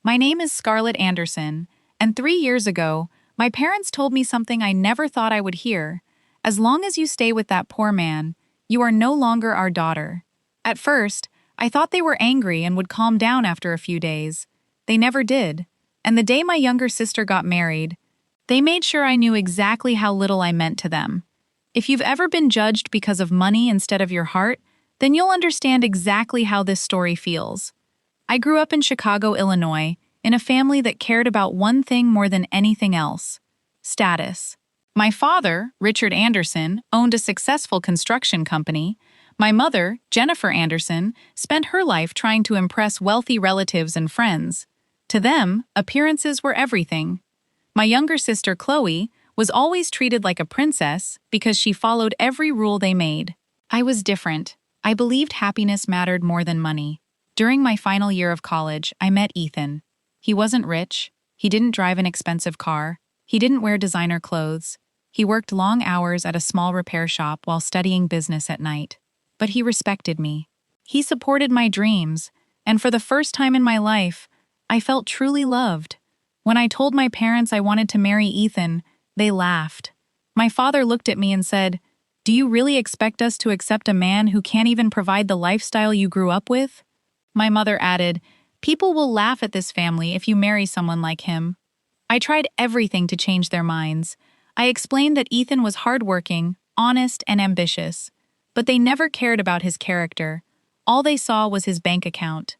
My name is Scarlett Anderson, and 3 years ago, my parents told me something I never thought I would hear. As long as you stay with that poor man, you are no longer our daughter. At first, I thought they were angry and would calm down after a few days. They never did. And the day my younger sister got married, they made sure I knew exactly how little I meant to them. If you've ever been judged because of money instead of your heart, then you'll understand exactly how this story feels. I grew up in Chicago, Illinois, in a family that cared about one thing more than anything else: status. My father, Richard Anderson, owned a successful construction company. My mother, Jennifer Anderson, spent her life trying to impress wealthy relatives and friends. To them, appearances were everything. My younger sister, Chloe, was always treated like a princess because she followed every rule they made. I was different. I believed happiness mattered more than money. During my final year of college, I met Ethan. He wasn't rich. He didn't drive an expensive car. He didn't wear designer clothes. He worked long hours at a small repair shop while studying business at night. But he respected me. He supported my dreams, and for the first time in my life, I felt truly loved. When I told my parents I wanted to marry Ethan, they laughed. My father looked at me and said, "Do you really expect us to accept a man who can't even provide the lifestyle you grew up with?" My mother added, "People will laugh at this family if you marry someone like him." I tried everything to change their minds. I explained that Ethan was hardworking, honest, and ambitious. But they never cared about his character. All they saw was his bank account.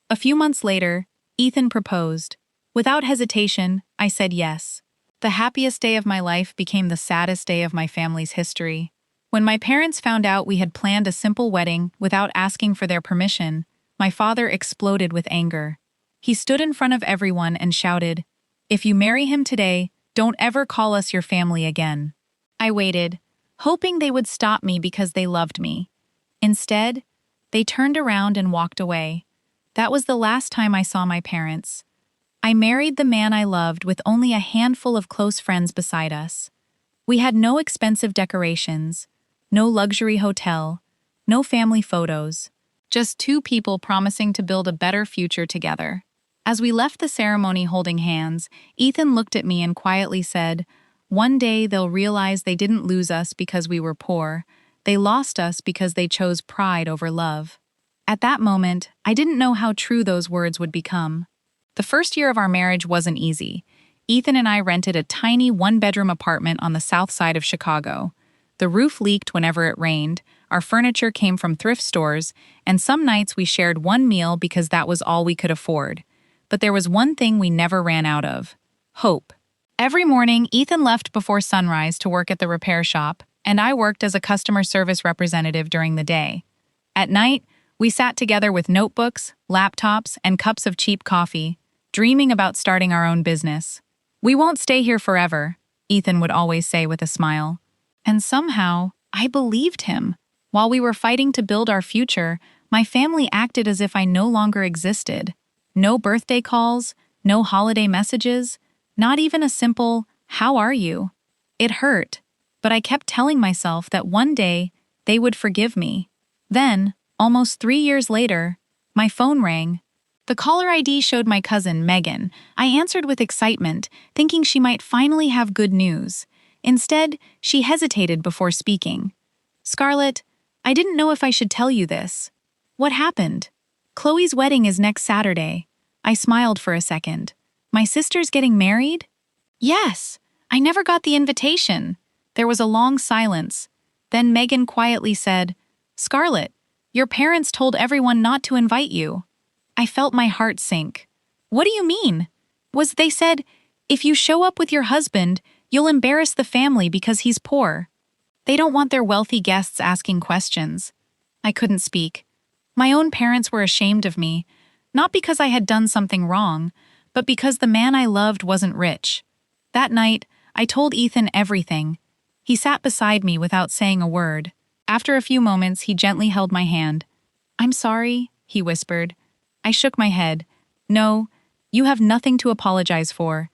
A few months later, Ethan proposed. Without hesitation, I said yes. The happiest day of my life became the saddest day of my family's history. When my parents found out we had planned a simple wedding without asking for their permission, my father exploded with anger. He stood in front of everyone and shouted, "If you marry him today, don't ever call us your family again." I waited, hoping they would stop me because they loved me. Instead, they turned around and walked away. That was the last time I saw my parents. I married the man I loved with only a handful of close friends beside us. We had no expensive decorations, no luxury hotel, no family photos, just two people promising to build a better future together. As we left the ceremony holding hands, Ethan looked at me and quietly said, "One day they'll realize they didn't lose us because we were poor. They lost us because they chose pride over love." At that moment, I didn't know how true those words would become. The first year of our marriage wasn't easy. Ethan and I rented a tiny one-bedroom apartment on the south side of Chicago. The roof leaked whenever it rained, our furniture came from thrift stores, and some nights we shared one meal because that was all we could afford. But there was one thing we never ran out of: hope. Every morning, Ethan left before sunrise to work at the repair shop, and I worked as a customer service representative during the day. At night, we sat together with notebooks, laptops, and cups of cheap coffee, dreaming about starting our own business. "We won't stay here forever," Ethan would always say with a smile. And somehow, I believed him. While we were fighting to build our future, my family acted as if I no longer existed. No birthday calls, no holiday messages, not even a simple, "How are you?" It hurt, but I kept telling myself that one day they would forgive me. Then, almost 3 years later, my phone rang. The caller ID showed my cousin, Megan. I answered with excitement, thinking she might finally have good news. Instead, she hesitated before speaking. "Scarlett, I didn't know if I should tell you this." "What happened?" "Chloe's wedding is next Saturday." I smiled for a second. "My sister's getting married?" "Yes. I never got the invitation." There was a long silence. Then Megan quietly said, "Scarlett, your parents told everyone not to invite you." I felt my heart sink. "What do you mean?" They said, "If you show up with your husband, you'll embarrass the family because he's poor. They don't want their wealthy guests asking questions." I couldn't speak. My own parents were ashamed of me, not because I had done something wrong, but because the man I loved wasn't rich. That night, I told Ethan everything. He sat beside me without saying a word. After a few moments, he gently held my hand. "I'm sorry," he whispered. I shook my head. "No, you have nothing to apologize for.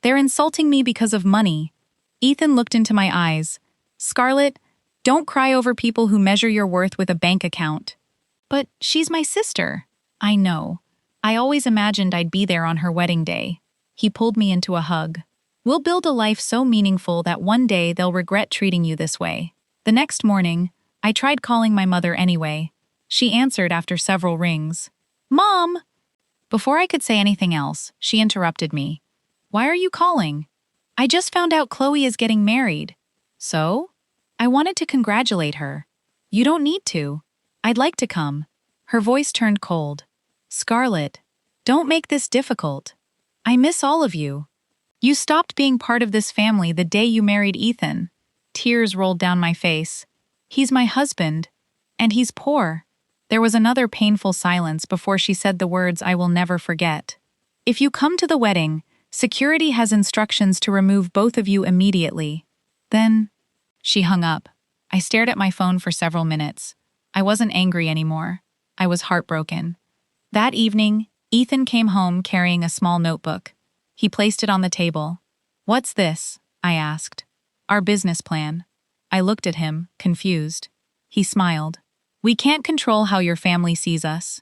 They're insulting me because of money." Ethan looked into my eyes. "Scarlett, don't cry over people who measure your worth with a bank account." "But she's my sister." "I know. I always imagined I'd be there on her wedding day. He pulled me into a hug. We'll build a life so meaningful that one day they'll regret treating you this way. The next morning, I tried calling my mother anyway. She answered after several rings. Mom! Before I could say anything else, she interrupted me. Why are you calling? I just found out Chloe is getting married. So? I wanted to congratulate her. You don't need to. I'd like to come. Her voice turned cold. Scarlett, don't make this difficult. I miss all of you. You stopped being part of this family the day you married Ethan. Tears rolled down my face. He's my husband. And he's poor. There was another painful silence before she said the words I will never forget. If you come to the wedding, security has instructions to remove both of you immediately. Then, she hung up. I stared at my phone for several minutes. I wasn't angry anymore. I was heartbroken. That evening, Ethan came home carrying a small notebook. He placed it on the table. What's this? I asked. Our business plan. I looked at him, confused. He smiled. We can't control how your family sees us.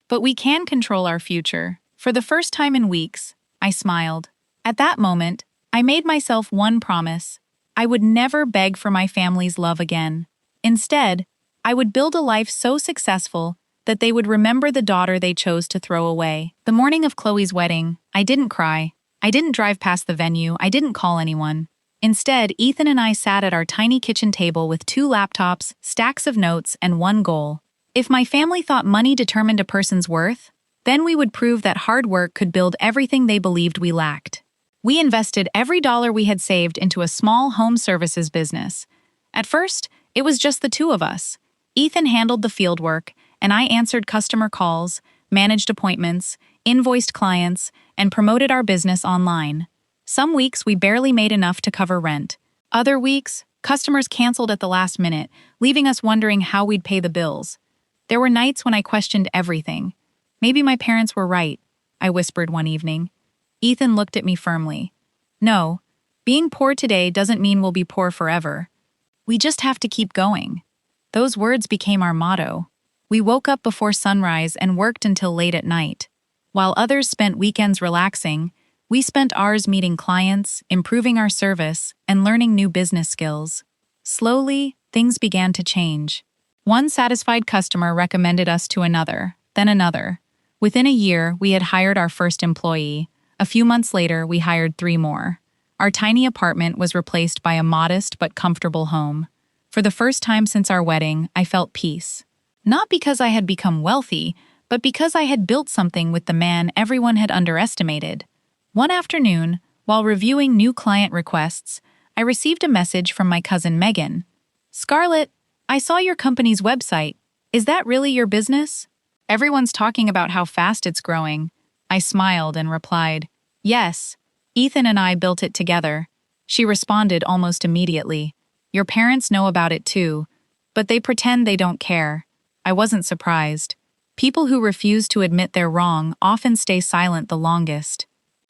But we can control our future. For the first time in weeks, I smiled. At that moment, I made myself one promise. I would never beg for my family's love again. Instead, I would build a life so successful that they would remember the daughter they chose to throw away. The morning of Chloe's wedding, I didn't cry. I didn't drive past the venue. I didn't call anyone. Instead, Ethan and I sat at our tiny kitchen table with 2 laptops, stacks of notes, and one goal. If my family thought money determined a person's worth, then we would prove that hard work could build everything they believed we lacked. We invested every dollar we had saved into a small home services business. At first, it was just the 2 of us. Ethan handled the fieldwork, and I answered customer calls, managed appointments, invoiced clients, and promoted our business online. Some weeks we barely made enough to cover rent. Other weeks, customers canceled at the last minute, leaving us wondering how we'd pay the bills. There were nights when I questioned everything. Maybe my parents were right, I whispered one evening. Ethan looked at me firmly. No, being poor today doesn't mean we'll be poor forever. We just have to keep going. Those words became our motto. We woke up before sunrise and worked until late at night. While others spent weekends relaxing, we spent ours meeting clients, improving our service, and learning new business skills. Slowly, things began to change. One satisfied customer recommended us to another, then another. Within a year, we had hired our first employee. A few months later, we hired 3 more. Our tiny apartment was replaced by a modest but comfortable home. For the first time since our wedding, I felt peace. Not because I had become wealthy, but because I had built something with the man everyone had underestimated. One afternoon, while reviewing new client requests, I received a message from my cousin Megan. Scarlett, I saw your company's website. Is that really your business? Everyone's talking about how fast it's growing. I smiled and replied, Yes, Ethan and I built it together. She responded almost immediately. Your parents know about it too, but they pretend they don't care. I wasn't surprised. People who refuse to admit they're wrong often stay silent the longest.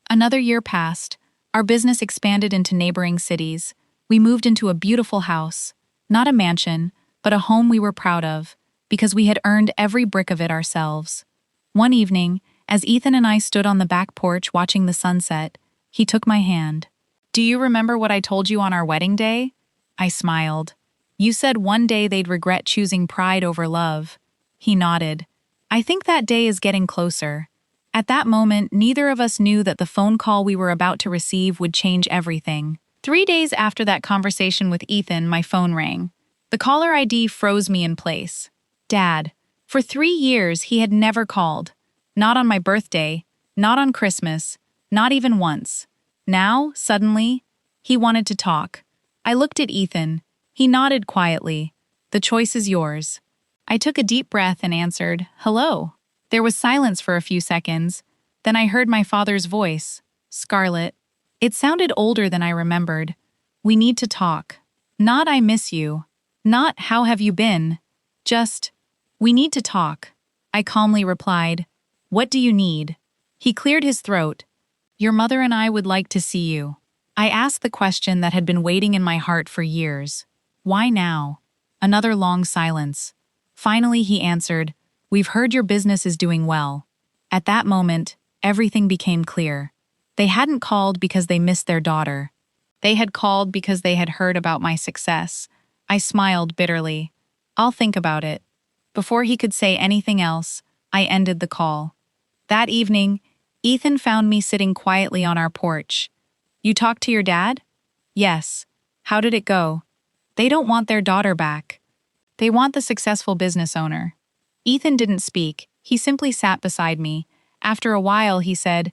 Another year passed. Our business expanded into neighboring cities. We moved into a beautiful house. Not a mansion, but a home we were proud of, because we had earned every brick of it ourselves. One evening, as Ethan and I stood on the back porch watching the sunset, he took my hand. Do you remember what I told you on our wedding day? I smiled. You said one day they'd regret choosing pride over love. He nodded. I think that day is getting closer. At that moment, neither of us knew that the phone call we were about to receive would change everything. 3 days after that conversation with Ethan, my phone rang. The caller ID froze me in place. Dad. For 3 years, he had never called. Not on my birthday, not on Christmas, not even once. Now, suddenly, he wanted to talk. I looked at Ethan. He nodded quietly. The choice is yours. I took a deep breath and answered, Hello. There was silence for a few seconds. Then I heard my father's voice. Scarlett. It sounded older than I remembered. We need to talk. Not I miss you. Not how have you been. Just, we need to talk. I calmly replied, What do you need? He cleared his throat. Your mother and I would like to see you. I asked the question that had been waiting in my heart for years. Why now? Another long silence. Finally, he answered, We've heard your business is doing well. At that moment, everything became clear. They hadn't called because they missed their daughter. They had called because they had heard about my success. I smiled bitterly. I'll think about it. Before he could say anything else, I ended the call. That evening, Ethan found me sitting quietly on our porch. You talked to your dad? Yes. How did it go? They don't want their daughter back. They want the successful business owner. Ethan didn't speak. He simply sat beside me. After a while, he said,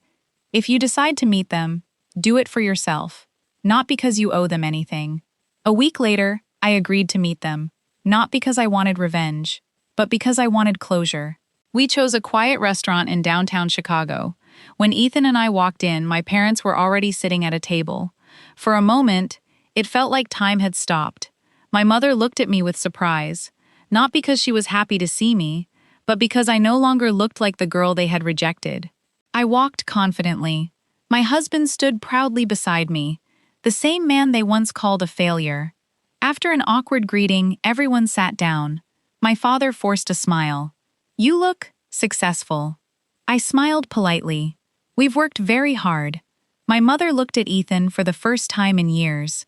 if you decide to meet them, do it for yourself, not because you owe them anything. A week later, I agreed to meet them, not because I wanted revenge, but because I wanted closure. We chose a quiet restaurant in downtown Chicago. When Ethan and I walked in, my parents were already sitting at a table. For a moment, it felt like time had stopped. My mother looked at me with surprise, not because she was happy to see me, but because I no longer looked like the girl they had rejected. I walked confidently. My husband stood proudly beside me, the same man they once called a failure. After an awkward greeting, everyone sat down. My father forced a smile. You look successful. I smiled politely. We've worked very hard. My mother looked at Ethan for the first time in years.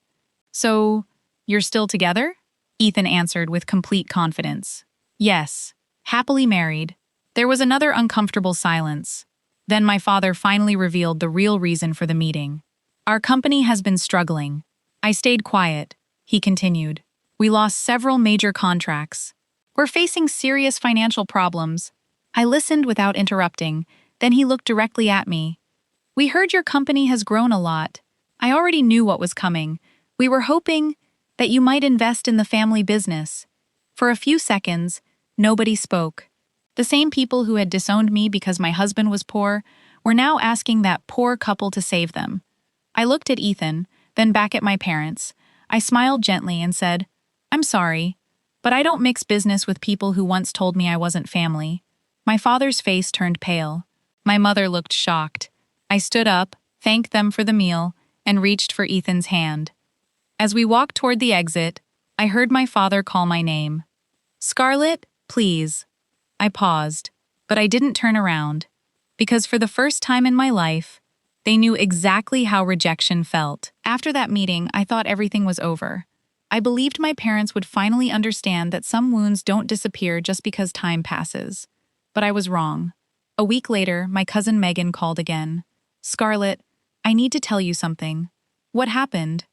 So, you're still together? Ethan answered with complete confidence. Yes, happily married. There was another uncomfortable silence. Then my father finally revealed the real reason for the meeting. Our company has been struggling. I stayed quiet, he continued. We lost several major contracts. We're facing serious financial problems. I listened without interrupting, then he looked directly at me. We heard your company has grown a lot. I already knew what was coming. We were hoping that you might invest in the family business. For a few seconds, nobody spoke. The same people who had disowned me because my husband was poor were now asking that poor couple to save them. I looked at Ethan, then back at my parents. I smiled gently and said, I'm sorry, but I don't mix business with people who once told me I wasn't family. My father's face turned pale. My mother looked shocked. I stood up, thanked them for the meal, and reached for Ethan's hand. As we walked toward the exit, I heard my father call my name. Scarlett, please. I paused, but I didn't turn around, because for the first time in my life, they knew exactly how rejection felt. After that meeting, I thought everything was over. I believed my parents would finally understand that some wounds don't disappear just because time passes. But I was wrong. A week later, my cousin Megan called again. Scarlett, I need to tell you something. What happened?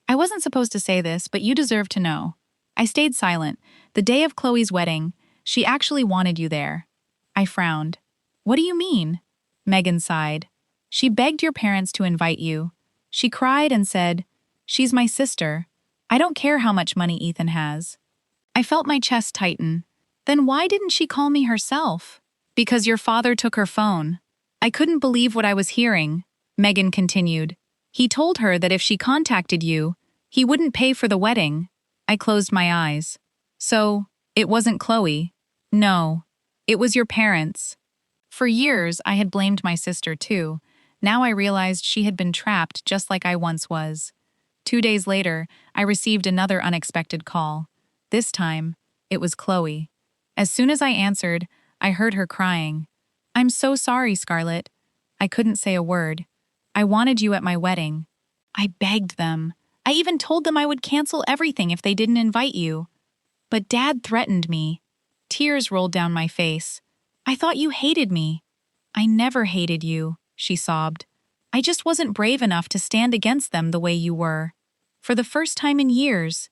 I wasn't supposed to say this, but you deserve to know. I stayed silent. The day of Chloe's wedding, she actually wanted you there. I frowned. What do you mean? Megan sighed. She begged your parents to invite you. She cried and said, she's my sister. I don't care how much money Ethan has. I felt my chest tighten. Then why didn't she call me herself? Because your father took her phone. I couldn't believe what I was hearing. Megan continued. He told her that if she contacted you, he wouldn't pay for the wedding. I closed my eyes. So, it wasn't Chloe. No, it was your parents. For years, I had blamed my sister too. Now I realized she had been trapped just like I once was. 2 days later, I received another unexpected call. This time, it was Chloe. As soon as I answered, I heard her crying. I'm so sorry, Scarlett. I couldn't say a word. I wanted you at my wedding. I begged them. I even told them I would cancel everything if they didn't invite you. But Dad threatened me. Tears rolled down my face. I thought you hated me. I never hated you, she sobbed. I just wasn't brave enough to stand against them the way you were. For the first time in years,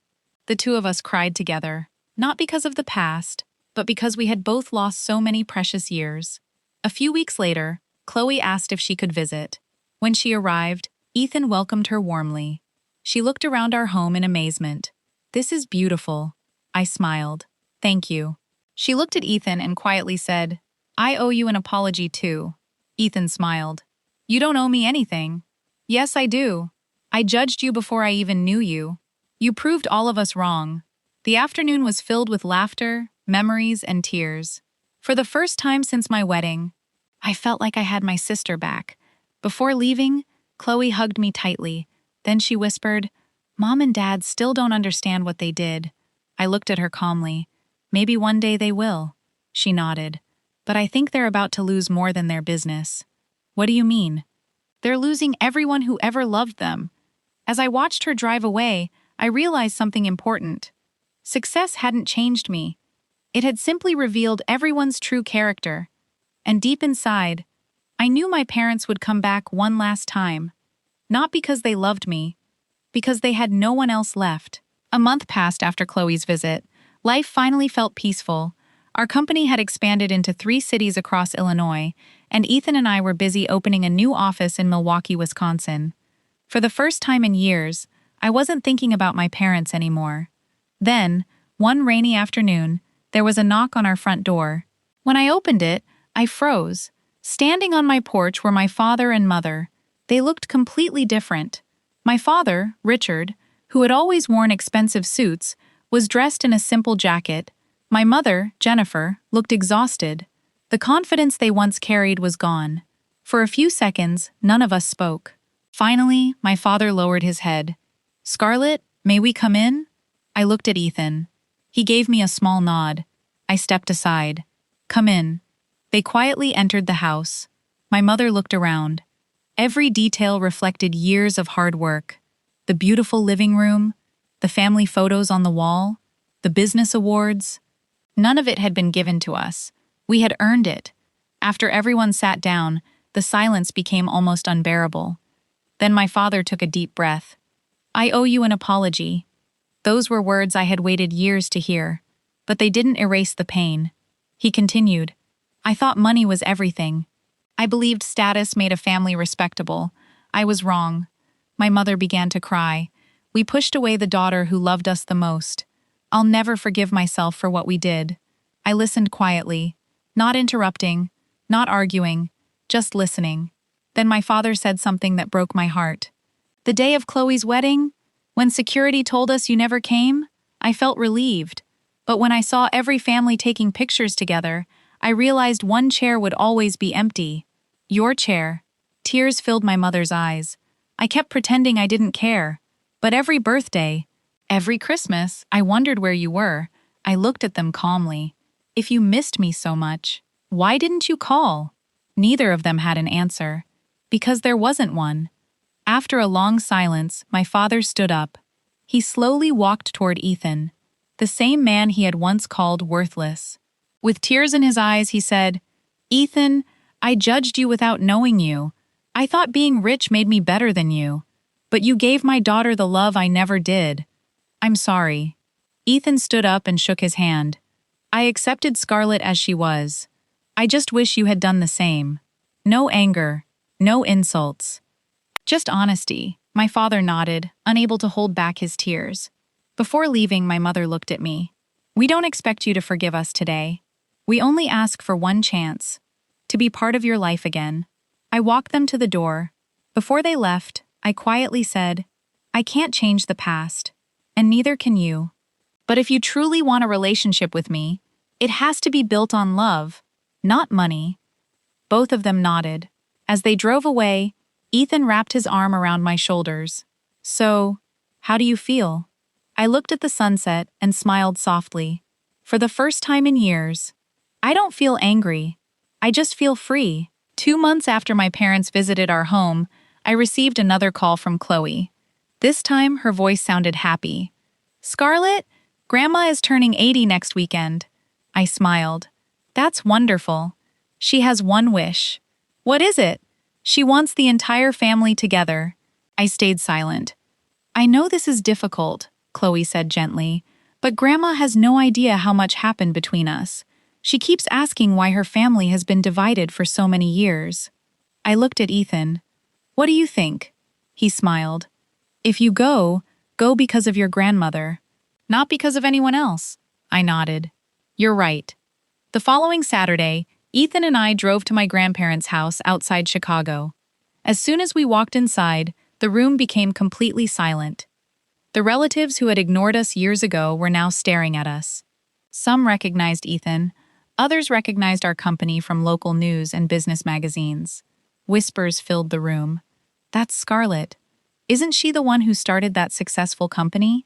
the two of us cried together, not because of the past, but because we had both lost so many precious years. A few weeks later, Chloe asked if she could visit. When she arrived, Ethan welcomed her warmly. She looked around our home in amazement. This is beautiful. I smiled. Thank you. She looked at Ethan and quietly said, I owe you an apology too. Ethan smiled. You don't owe me anything. Yes, I do. I judged you before I even knew you. You proved all of us wrong. The afternoon was filled with laughter, memories, and tears. For the first time since my wedding, I felt like I had my sister back. Before leaving, Chloe hugged me tightly. Then she whispered, Mom and Dad still don't understand what they did. I looked at her calmly. Maybe one day they will. She nodded. but I think they're about to lose more than their business. What do you mean? They're losing everyone who ever loved them. As I watched her drive away, I realized something important. Success hadn't changed me. It had simply revealed everyone's true character. And deep inside, I knew my parents would come back one last time. Not because they loved me, because they had no one else left. A month passed after Chloe's visit. Life finally felt peaceful. Our company had expanded into 3 cities across Illinois, and Ethan and I were busy opening a new office in Milwaukee, Wisconsin. For the first time in years, I wasn't thinking about my parents anymore. Then, one rainy afternoon, there was a knock on our front door. When I opened it, I froze. Standing on my porch were my father and mother. They looked completely different. My father, Richard, who had always worn expensive suits, was dressed in a simple jacket. My mother, Jennifer, looked exhausted. The confidence they once carried was gone. For a few seconds, none of us spoke. Finally, my father lowered his head. "Scarlett, may we come in?" I looked at Ethan. He gave me a small nod. I stepped aside. "Come in." They quietly entered the house. My mother looked around. Every detail reflected years of hard work. The beautiful living room, the family photos on the wall, the business awards. None of it had been given to us. We had earned it. After everyone sat down, the silence became almost unbearable. Then my father took a deep breath. "I owe you an apology." Those were words I had waited years to hear, but they didn't erase the pain. He continued, "I thought money was everything. I believed status made a family respectable. I was wrong." My mother began to cry. We pushed away the daughter who loved us the most. I'll never forgive myself for what we did. I listened quietly, not interrupting, not arguing, just listening. Then my father said something that broke my heart. "The day of Chloe's wedding, when security told us you never came, I felt relieved. But when I saw every family taking pictures together, I realized one chair would always be empty. Your chair." Tears filled my mother's eyes. I kept pretending I didn't care. But every birthday, every Christmas, I wondered where you were. I looked at them calmly. "If you missed me so much, why didn't you call?" Neither of them had an answer. Because there wasn't one. After a long silence, my father stood up. He slowly walked toward Ethan, the same man he had once called worthless. With tears in his eyes, he said, "Ethan, I judged you without knowing you. I thought being rich made me better than you. But you gave my daughter the love I never did. I'm sorry." Ethan stood up and shook his hand. "I accepted Scarlett as she was. I just wish you had done the same. No anger, no insults. Just honesty." My father nodded, unable to hold back his tears. Before leaving, my mother looked at me. "We don't expect you to forgive us today. We only ask for one chance, to be part of your life again." I walked them to the door. Before they left, I quietly said, "I can't change the past, and neither can you. But if you truly want a relationship with me, it has to be built on love, not money." Both of them nodded. As they drove away, Ethan wrapped his arm around my shoulders. "So, how do you feel?" I looked at the sunset and smiled softly. For the first time in years, I don't feel angry. I just feel free. 2 months after my parents visited our home, I received another call from Chloe. This time, her voice sounded happy. "Scarlett, Grandma is turning 80 next weekend." I smiled. "That's wonderful. She has one wish." "What is it?" "She wants the entire family together." I stayed silent. "I know this is difficult," Chloe said gently, "but Grandma has no idea how much happened between us. She keeps asking why her family has been divided for so many years." I looked at Ethan. "What do you think?" He smiled. "If you go, go because of your grandmother, not because of anyone else." I nodded. "You're right." The following Saturday, Ethan and I drove to my grandparents' house outside Chicago. As soon as we walked inside, the room became completely silent. The relatives who had ignored us years ago were now staring at us. Some recognized Ethan, others recognized our company from local news and business magazines. Whispers filled the room. "That's Scarlett. Isn't she the one who started that successful company?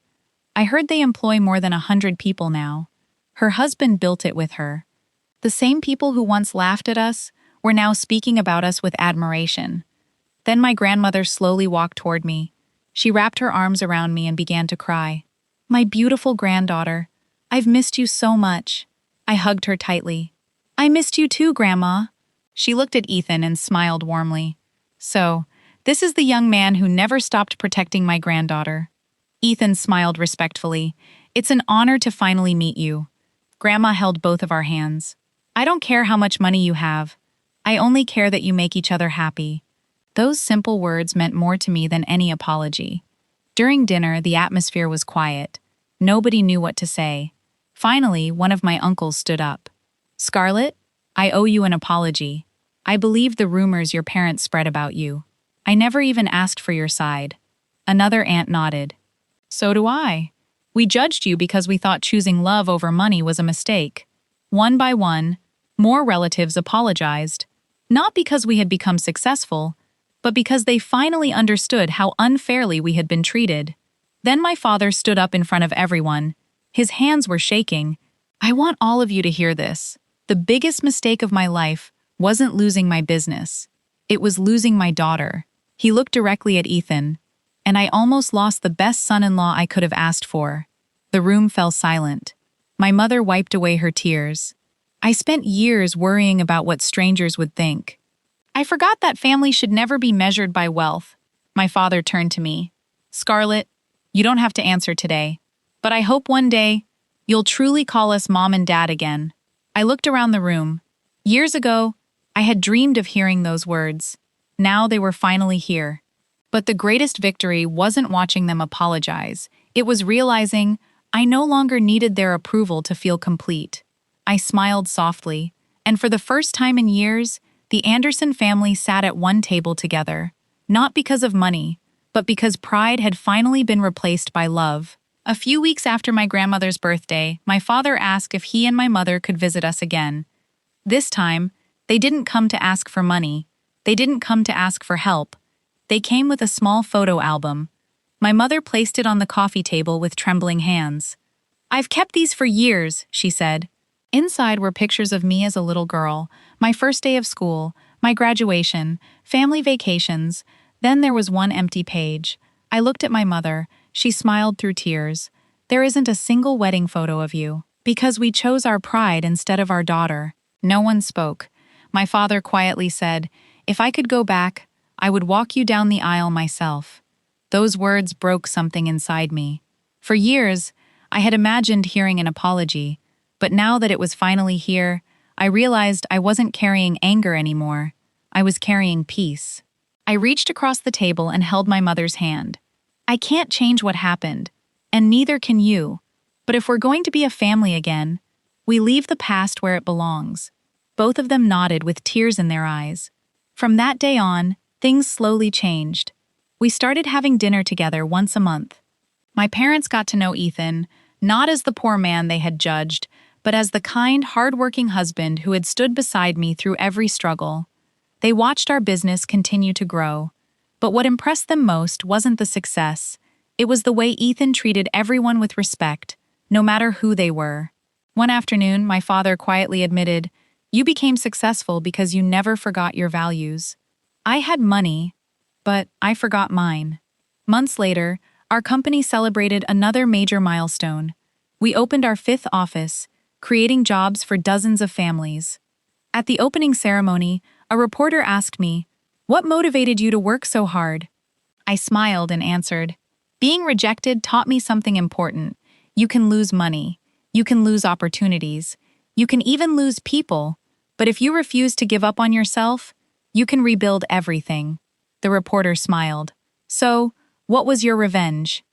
I heard they employ more than 100 people now. Her husband built it with her." The same people who once laughed at us were now speaking about us with admiration. Then my grandmother slowly walked toward me. She wrapped her arms around me and began to cry. "My beautiful granddaughter, I've missed you so much." I hugged her tightly. "I missed you too, Grandma." She looked at Ethan and smiled warmly. "So, this is the young man who never stopped protecting my granddaughter." Ethan smiled respectfully. "It's an honor to finally meet you." Grandma held both of our hands. "I don't care how much money you have. I only care that you make each other happy." Those simple words meant more to me than any apology. During dinner, the atmosphere was quiet. Nobody knew what to say. Finally, one of my uncles stood up. "Scarlett, I owe you an apology. I believed the rumors your parents spread about you. I never even asked for your side." Another aunt nodded. "So do I. We judged you because we thought choosing love over money was a mistake." One by one, more relatives apologized, not because we had become successful, but because they finally understood how unfairly we had been treated. Then my father stood up in front of everyone. His hands were shaking. "I want all of you to hear this. The biggest mistake of my life wasn't losing my business. It was losing my daughter." He looked directly at Ethan. "And I almost lost the best son-in-law I could have asked for." The room fell silent. My mother wiped away her tears. "I spent years worrying about what strangers would think. I forgot that family should never be measured by wealth." My father turned to me. "Scarlett, you don't have to answer today, but I hope one day you'll truly call us Mom and Dad again." I looked around the room. Years ago, I had dreamed of hearing those words. Now they were finally here. But the greatest victory wasn't watching them apologize. It was realizing I no longer needed their approval to feel complete. I smiled softly, and for the first time in years, the Anderson family sat at one table together, not because of money, but because pride had finally been replaced by love. A few weeks after my grandmother's birthday, my father asked if he and my mother could visit us again. This time, they didn't come to ask for money. They didn't come to ask for help. They came with a small photo album. My mother placed it on the coffee table with trembling hands. "I've kept these for years," she said. Inside were pictures of me as a little girl, my first day of school, my graduation, family vacations. Then there was one empty page. I looked at my mother. She smiled through tears. "There isn't a single wedding photo of you, because we chose our pride instead of our daughter." No one spoke. My father quietly said, "If I could go back, I would walk you down the aisle myself." Those words broke something inside me. For years, I had imagined hearing an apology, but now that it was finally here, I realized I wasn't carrying anger anymore. I was carrying peace. I reached across the table and held my mother's hand. "I can't change what happened, and neither can you. But if we're going to be a family again, we leave the past where it belongs." Both of them nodded with tears in their eyes. From that day on, things slowly changed. We started having dinner together once a month. My parents got to know Ethan, not as the poor man they had judged, but as the kind, hard-working husband who had stood beside me through every struggle. They watched our business continue to grow. But what impressed them most wasn't the success. It was the way Ethan treated everyone with respect, no matter who they were. One afternoon, my father quietly admitted, "You became successful because you never forgot your values." I had money, but I forgot mine. Months later, our company celebrated another major milestone. We opened our 5th office, creating jobs for dozens of families. At the opening ceremony, a reporter asked me, "What motivated you to work so hard?" I smiled and answered, "Being rejected taught me something important. You can lose money. You can lose opportunities. You can even lose people. But if you refuse to give up on yourself, you can rebuild everything." The reporter smiled. "So, what was your revenge?"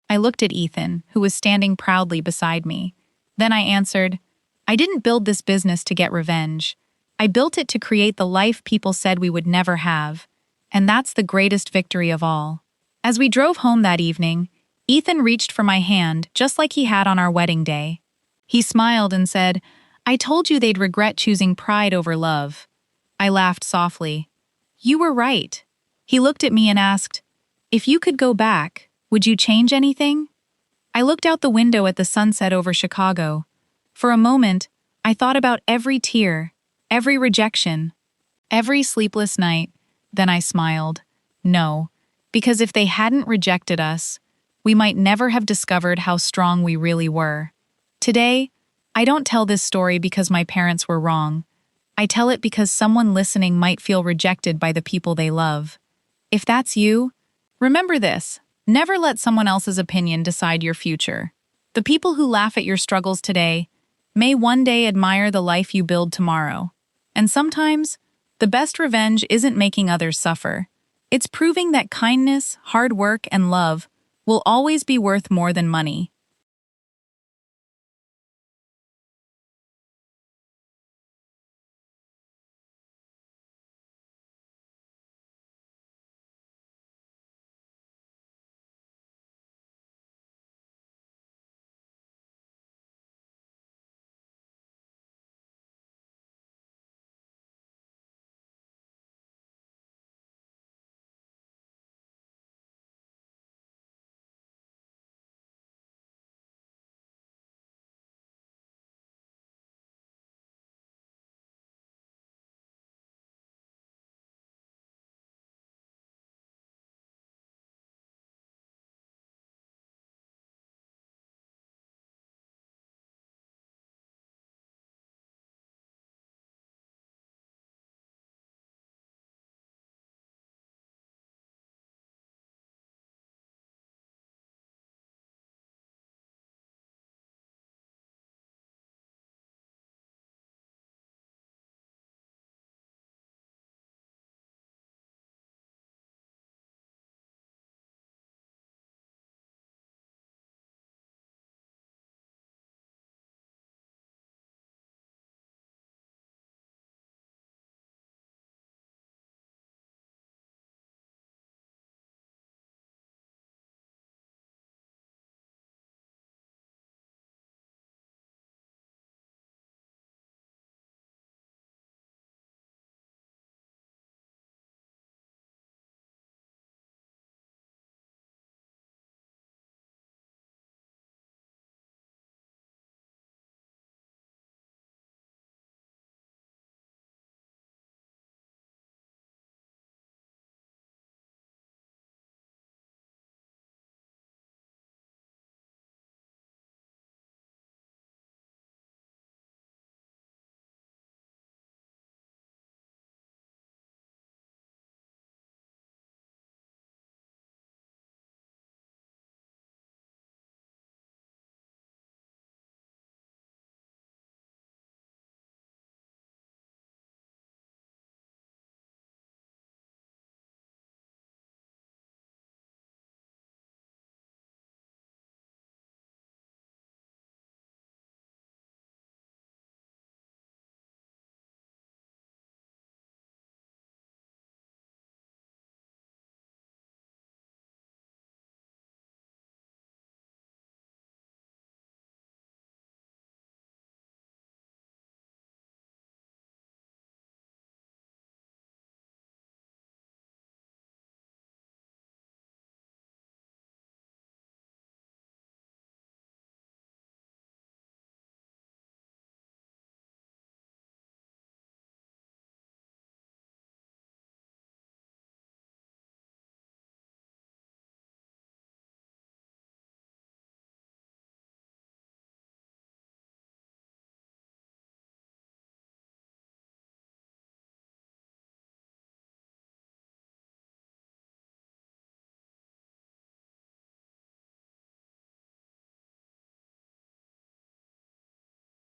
I looked at Ethan, who was standing proudly beside me. Then I answered, "I didn't build this business to get revenge. I built it to create the life people said we would never have. And that's the greatest victory of all." As we drove home that evening, Ethan reached for my hand just like he had on our wedding day. He smiled and said, "I told you they'd regret choosing pride over love." I laughed softly. "You were right." He looked at me and asked, "If you could go back, would you change anything?" I looked out the window at the sunset over Chicago. For a moment, I thought about every tear, every rejection, every sleepless night. Then I smiled. No, because if they hadn't rejected us, we might never have discovered how strong we really were. Today, I don't tell this story because my parents were wrong. I tell it because someone listening might feel rejected by the people they love. If that's you, remember this: never let someone else's opinion decide your future. The people who laugh at your struggles today may one day admire the life you build tomorrow. And sometimes, the best revenge isn't making others suffer. It's proving that kindness, hard work, and love will always be worth more than money.